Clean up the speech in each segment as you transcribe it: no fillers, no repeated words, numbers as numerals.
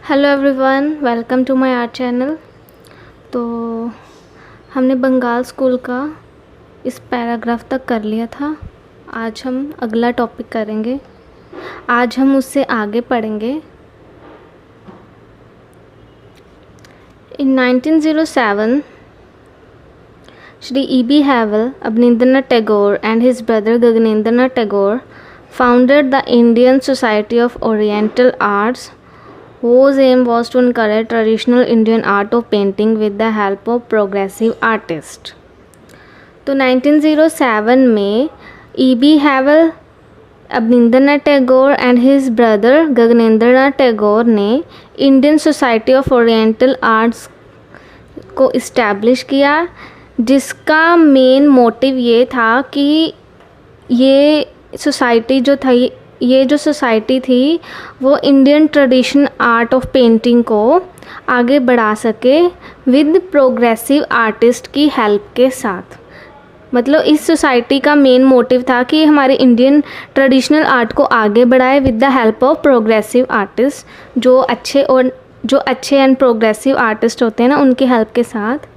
Hello everyone, welcome to my art channel. तो हमने Bengal school का इस पैराग्राफ तक कर लिया था। आज हम अगला टॉपिक करेंगे। आज हम उससे आगे पढ़ेंगे। इन 1907 Shri E.B. Havell, Abanindranath Tagore and his brother Gaganendranath Tagore founded the Indian Society of Oriental Arts, whose aim was to encourage traditional Indian art of painting with the help of progressive artists. तो 1907 में E.B. Havell, Abanindranath Tagore and his brother Gaganendranath Tagore ने Indian society of oriental arts को establish किया, जिसका main motive ये था कि ये सोसाइटी जो सोसाइटी थी वो Indian traditional art of painting को आगे बढ़ा सके विद प्रोग्रेसिव आर्टिस्ट की हेल्प के साथ। मतलब इस सोसाइटी का मेन मोटिव था कि हमारे इंडियन ट्रेडिशनल आर्ट को आगे बढ़ाए with the help of progressive artist, जो अच्छे एंड प्रोग्रेसिव आर्टिस्ट होते हैं ना, उनकी हेल्प के साथ।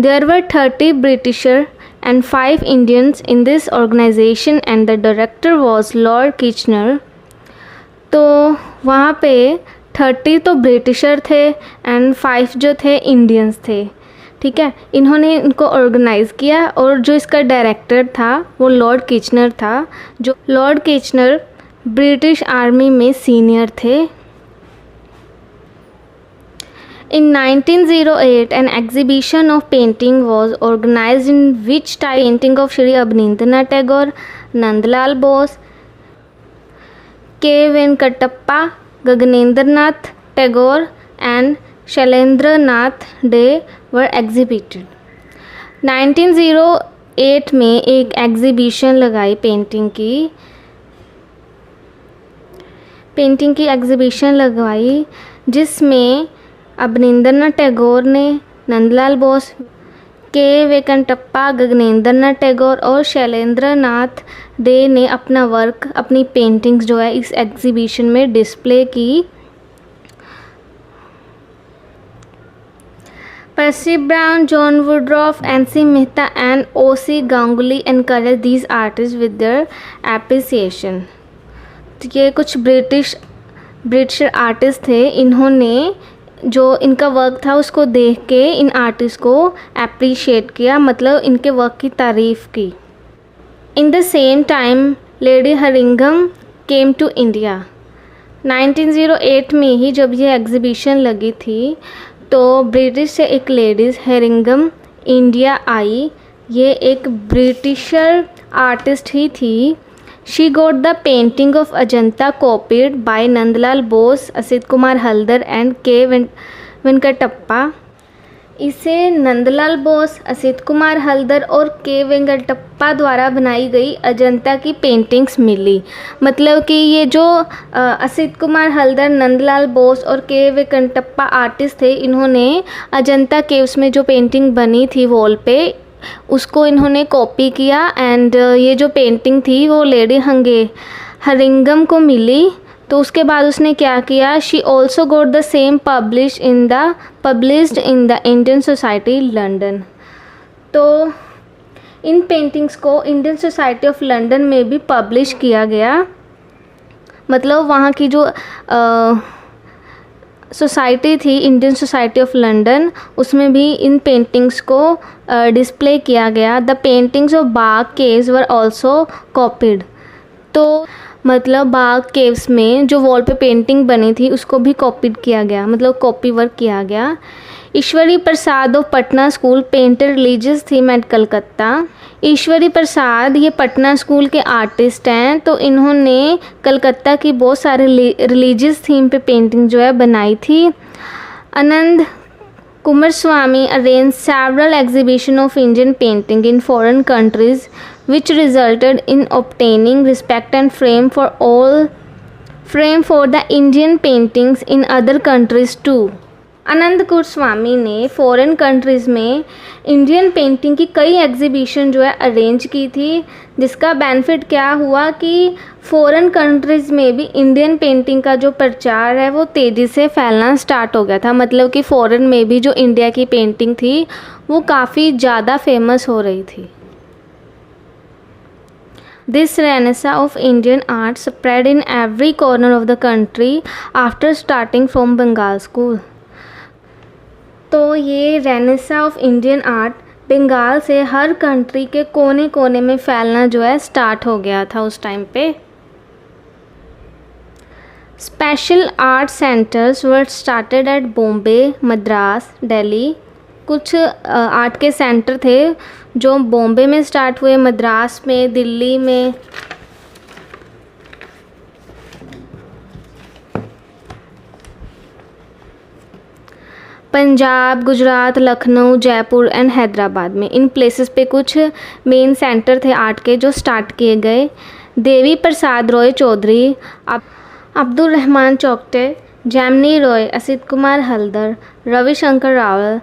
There were 30 Britisher and 5 Indians in this organization and the director was Lord Kitchener। तो वहाँ पे 30 तो ब्रिटिशर थे एंड 5 जो थे इंडियंस थे। ठीक है, इन्होंने इनको ऑर्गेनाइज़ किया और जो इसका डायरेक्टर था वो लॉर्ड किचनर था। जो लॉर्ड किचनर ब्रिटिश आर्मी में सीनियर थे। In 1908, an exhibition of painting was organized in which painting of Shri Abanindranath Tagore, Nandlal Bose, K. Venkatappa, Gaganendranath Tagore and Shailendranath Dey were exhibited। 1908 में एक exhibition लगाई painting की exhibition लगवाई, जिसमें अबनिंद्रनाथ टैगोर ने, नंदलाल बोस, के वेंकटप्पा, गगनेंद्रनाथ टैगोर और शैलेंद्रनाथ डे ने अपना वर्क, अपनी पेंटिंग्स जो है इस एग्जीबिशन में डिस्प्ले की। Percy Brown, John Woodroffe, N C. Mehta and O C. Ganguly encourage these artist with their appreciation. ये कुछ ब्रिटिश आर्टिस्ट थे, इन्होंने जो इनका वर्क था उसको देख के इन आर्टिस्ट को अप्रिशिएट किया, मतलब इनके वर्क की तारीफ़ की। In the same time lady Herringham came to India. 1908 में ही जब ये एग्जीबिशन लगी थी तो ब्रिटिश से एक लेडीज़ हरिंगम इंडिया आई। ये एक ब्रिटिशर आर्टिस्ट ही थी। She got the painting of Ajanta copied by Nandlal Bose, Asit Kumar Haldar and K. Venkatappa। इसे नंदलाल बोस, असित कुमार हल्दर और के वेंकटप्पा द्वारा बनाई गई अजंता की पेंटिंग्स मिली। मतलब कि ये जो असित कुमार हल्दर, नंदलाल बोस और के वेंकटप्पा आर्टिस्ट थे, इन्होंने अजंता केव्स में जो पेंटिंग बनी थी वॉल पे, उसको इन्होंने कॉपी किया एंड ये जो पेंटिंग थी वो लेडी हरिंगम को मिली। तो उसके बाद उसने क्या किया, she also got the same published in the Indian society London. तो इन पेंटिंग्स को इंडियन सोसाइटी ऑफ लंदन में भी पब्लिश किया गया। मतलब वहाँ की जो सोसाइटी थी, इंडियन सोसाइटी ऑफ लंदन, उसमें भी इन पेंटिंग्स को डिस्प्ले किया गया। The paintings of Bagh caves were also copied. तो मतलब बाग केव्स में जो वॉल पे पेंटिंग बनी थी उसको भी कॉपीड किया गया, मतलब कॉपी वर्क किया गया। Ishwari Prasad of Patna school painted religious theme at Calcutta. Ishwari Prasad ये पटना स्कूल के आर्टिस्ट हैं, तो इन्होंने कलकत्ता की बहुत सारे रिलीजियस थीम पे पेंटिंग जो है बनाई थी। Ananda Coomaraswamy arrange several exhibition of Indian painting in foreign countries which resulted in obtaining respect and frame for the Indian paintings in other countries too। आनंद गोस्वामी ने फॉरेन कंट्रीज़ में इंडियन पेंटिंग की कई exhibition जो है अरेंज की थी, जिसका benefit क्या हुआ कि फॉरेन कंट्रीज़ में भी इंडियन पेंटिंग का जो प्रचार है वो तेज़ी से फैलना स्टार्ट हो गया था। मतलब कि फॉरेन में भी जो इंडिया की पेंटिंग थी वो काफ़ी ज़्यादा फेमस हो रही थी। This renaissance of Indian art spread in every corner of the country after starting from Bengal school. तो ये renaissance of Indian art Bengal से हर कंट्री के कोने कोने में फैलना जो है स्टार्ट हो गया था उस टाइम पे। Special art centres were started at Bombay, Madras, Delhi. कुछ आर्ट के सेंटर थे जो बॉम्बे में स्टार्ट हुए, मद्रास में, दिल्ली में। पंजाब, गुजरात, लखनऊ, जयपुर एंड हैदराबाद में, इन प्लेसेस पे कुछ मेन सेंटर थे आर्ट के जो स्टार्ट किए गए। देवी प्रसाद रॉय चौधरी, अब्दुल रहमान चौकटे, जैमिनी रॉय, असित कुमार हल्दर, रविशंकर रावल,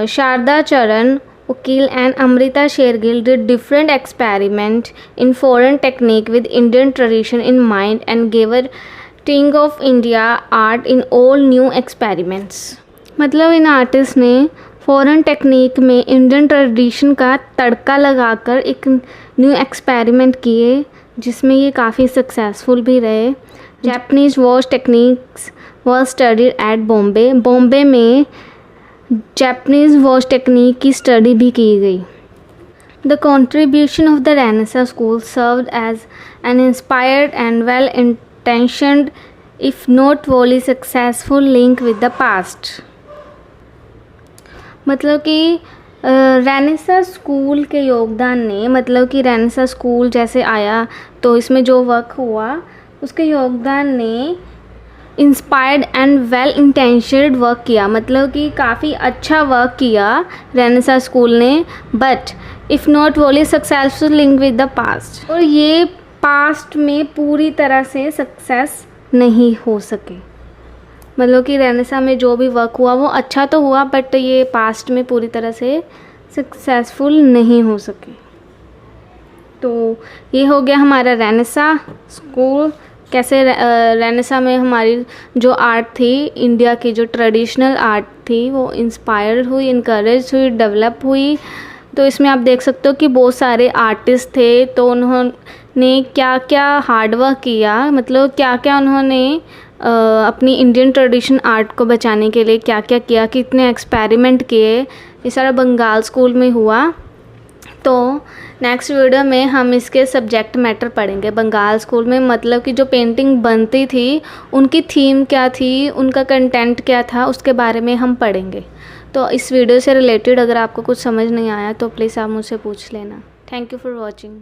शारदा चरण, Ukil and Amrita Shergill did different experiment in foreign technique with Indian tradition in mind and gave a टिंग of India art in all new experiments. मतलब इन आर्टिस्ट ने फॉरेन टेक्निक में इंडियन ट्रेडिशन का तड़का लगाकर एक न्यू एक्सपेरिमेंट किए, जिसमें ये काफ़ी सक्सेसफुल भी रहे। Japanese wash techniques was studied at Bombay. Bombay में जापानीज़ वॉश टेक्निक की स्टडी भी की गई। The contribution of the renaissance school served as an inspired and well intentioned if not wholly successful link with the past। मतलब कि Renaissance school के योगदान ने, मतलब कि रेनेसा स्कूल जैसे आया तो इसमें जो वर्क हुआ उसके योगदान ने inspired and well intentioned work किया। मतलब कि काफ़ी अच्छा वर्क किया रेनेसा स्कूल ने, बट इफ़ नॉट वोली successful link with the past. और ये पास्ट में पूरी तरह से सक्सेस नहीं हो सके। मतलब कि रेनेसा में जो भी वर्क हुआ वो अच्छा तो हुआ, बट ये पास्ट में पूरी तरह से सक्सेसफुल नहीं हो सके। तो ये हो गया हमारा रेनेसा स्कूल, कैसे रेनेसा में हमारी जो आर्ट थी, इंडिया की जो ट्रेडिशनल आर्ट थी, वो इंस्पायर हुई, इनकरेज हुई, डेवलप हुई। तो इसमें आप देख सकते हो कि बहुत सारे आर्टिस्ट थे, तो उन्होंने क्या क्या हार्डवर्क किया, मतलब क्या क्या उन्होंने अपनी इंडियन ट्रेडिशन आर्ट को बचाने के लिए क्या क्या किया, कितने एक्सपेरिमेंट किए, ये सारा बंगाल स्कूल में हुआ। तो नेक्स्ट वीडियो में हम इसके सब्जेक्ट मैटर पढ़ेंगे बंगाल स्कूल में। मतलब कि जो पेंटिंग बनती थी उनकी थीम क्या थी, उनका कंटेंट क्या था, उसके बारे में हम पढ़ेंगे। तो इस वीडियो से रिलेटेड अगर आपको कुछ समझ नहीं आया तो प्लीज़ आप मुझसे पूछ लेना। Thank you for watching.